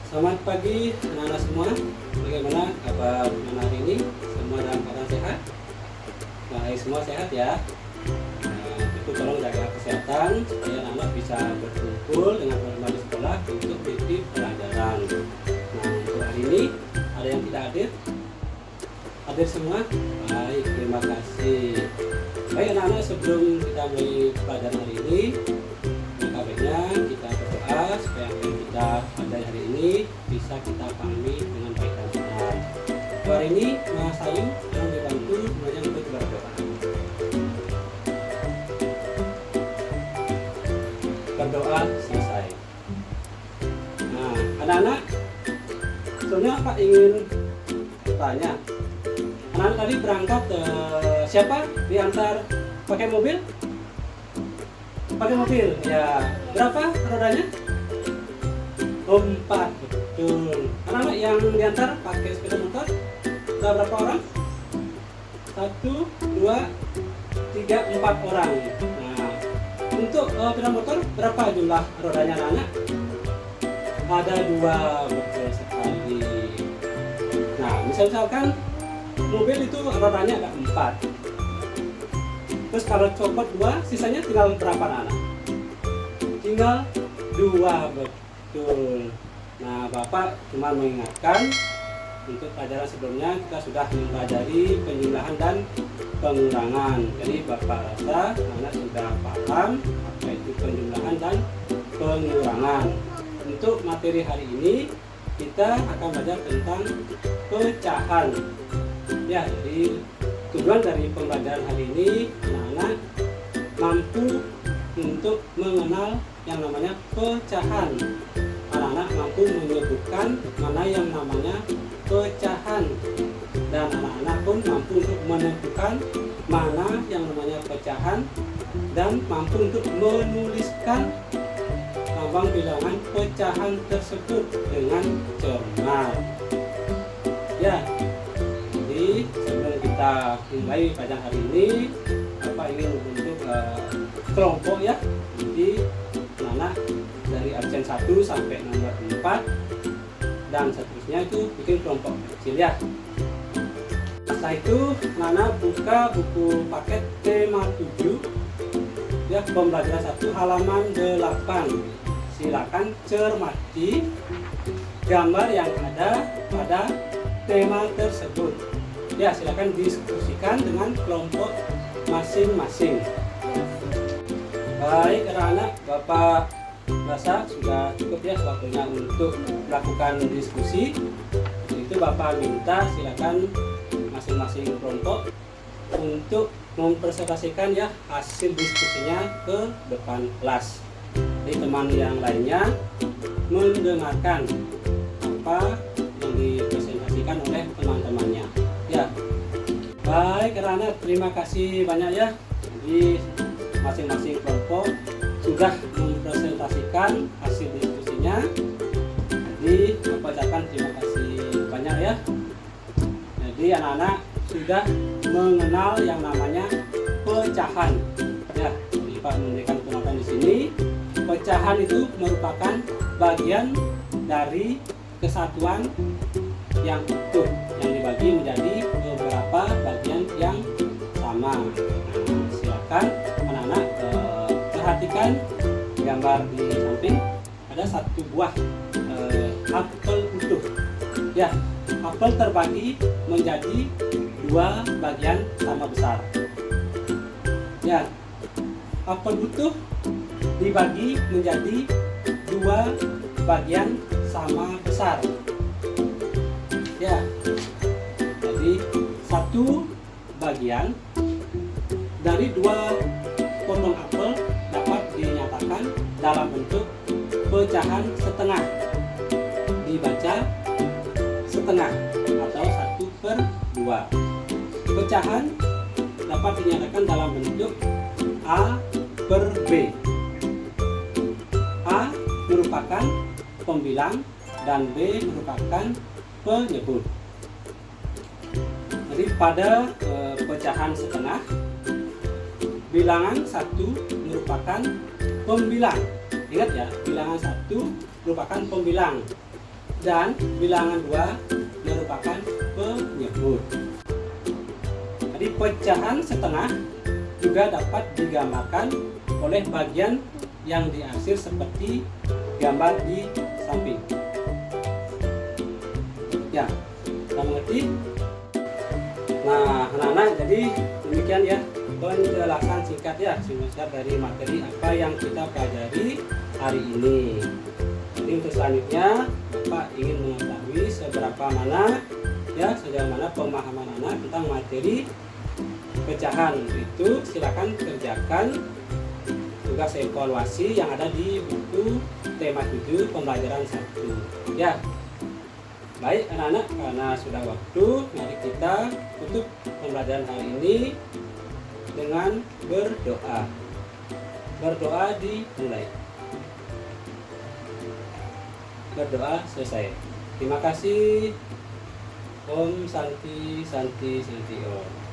Selamat pagi anak-anak semua. Bagaimana kabar anak hari ini? Semua dalam keadaan sehat? Baik, semua sehat ya. Itu tolong jaga kesehatan supaya anak-anak bisa berkumpul dengan teman-teman di sekolah untuk mengikuti pelajaran. Nah, untuk hari ini ada yang tidak hadir? Hadir semua? Baik, terima kasih. Baik anak-anak, sebelum kita mulai pelajaran hari ini, baiknya kita berdoa supaya apa yang kita pelajari hari ini bisa kita pahami dengan baik dan benar. Hari ini Mas Ayu tolong dibantu semuanya untuk berdoa. Berdoa selesai. Nah, anak-anak, sebelumnya Pak ingin tanya, anak-anak tadi berangkat siapa diantar pakai mobil? Pakai mobil, ya. Berapa rodanya? 4, betul. Anak-anak yang diantar pakai sepeda motor, ada berapa orang? 1, 2, 3, 4 orang. Nah, untuk sepeda motor berapa jumlah rodanya anak-anak? Ada 2, betul sekali. Nah, misalkan mobil itu rodanya ada 4. Terus kalau copot 2, sisanya tinggal berapa anak? Tinggal 2, betul. Nah, Bapak cuma mengingatkan untuk pelajaran sebelumnya kita sudah mempelajari penjumlahan dan pengurangan. Jadi Bapak rasa anak sudah paham apa itu penjumlahan dan pengurangan. Untuk materi hari ini kita akan belajar tentang pecahan. Ya, jadi tujuan dari pembelajaran hari ini anak-anak mampu untuk mengenal yang namanya pecahan. Anak-anak mampu menyebutkan mana yang namanya pecahan, dan anak-anak pun mampu untuk menentukan mana yang namanya pecahan dan mampu untuk menuliskan lambang bilangan pecahan tersebut dengan cermat. Ya, jadi sebelum kita mulai pelajaran hari ini, Bapak ingin membentuk kelompok ya. Jadi anak dari absen 1 sampai nomor 4 dan seterusnya itu bikin kelompok kecil ya. Setelah itu anak buka buku paket tema 7 ya, pembelajaran 1 halaman 8. Silakan cermati gambar yang ada pada tema tersebut. Ya, silakan diskusikan dengan kelompok masing-masing. Baik anak-anak, Bapak rasa sudah cukup ya waktunya untuk melakukan diskusi. Itu Bapak minta silakan masing-masing kelompok untuk mempresentasikan ya hasil diskusinya ke depan kelas. Jadi teman yang lainnya mendengarkan apa yang dipresentasikan oleh teman-temannya. Ya, baik anak-anak, terima kasih banyak ya. Jadi masing-masing kelompok sudah mempresentasikan hasil diskusinya. Jadi Bapak ucapkan terima kasih banyak ya. Jadi anak-anak sudah mengenal yang namanya pecahan. Ya, jadi Pak memberikan pengertian di sini. Pecahan itu merupakan bagian dari kesatuan yang utuh yang dibagi menjadi beberapa bagian yang sama. Nah, silakan anak-anak perhatikan gambar di samping, ada satu buah apel utuh. Ya, apel terbagi menjadi 2 bagian sama besar. Ya, apel utuh dibagi menjadi 2 bagian sama besar. Ya, jadi 1 bagian dari 2 potong apel dapat dinyatakan dalam bentuk pecahan setengah. Dibaca setengah atau 1/2. Pecahan dapat dinyatakan dalam bentuk A per B. A merupakan pembilang dan B merupakan penyebut. Jadi pada pecahan setengah, bilangan 1 merupakan pembilang. Ingat ya, bilangan 1 merupakan pembilang. dan bilangan 2 merupakan penyebut. Jadi pecahan setengah juga dapat digambarkan oleh bagian yang diarsir seperti gambar di samping. Ya, kita mengerti? Nah, anak-anak, jadi demikian ya penjelasan singkat ya, dari materi apa yang kita pelajari hari ini. Jadi untuk selanjutnya, Bapak ingin mengetahui sejauh mana pemahaman anak tentang materi pecahan. Itu silakan kerjakan tugas evaluasi yang ada di buku tema 7 pembelajaran 1 ya. Baik anak-anak, karena sudah waktu, mari kita tutup pembelajaran hari ini dengan berdoa. Berdoa dimulai. Berdoa selesai. Terima kasih. Om Santi Santi Santi Om.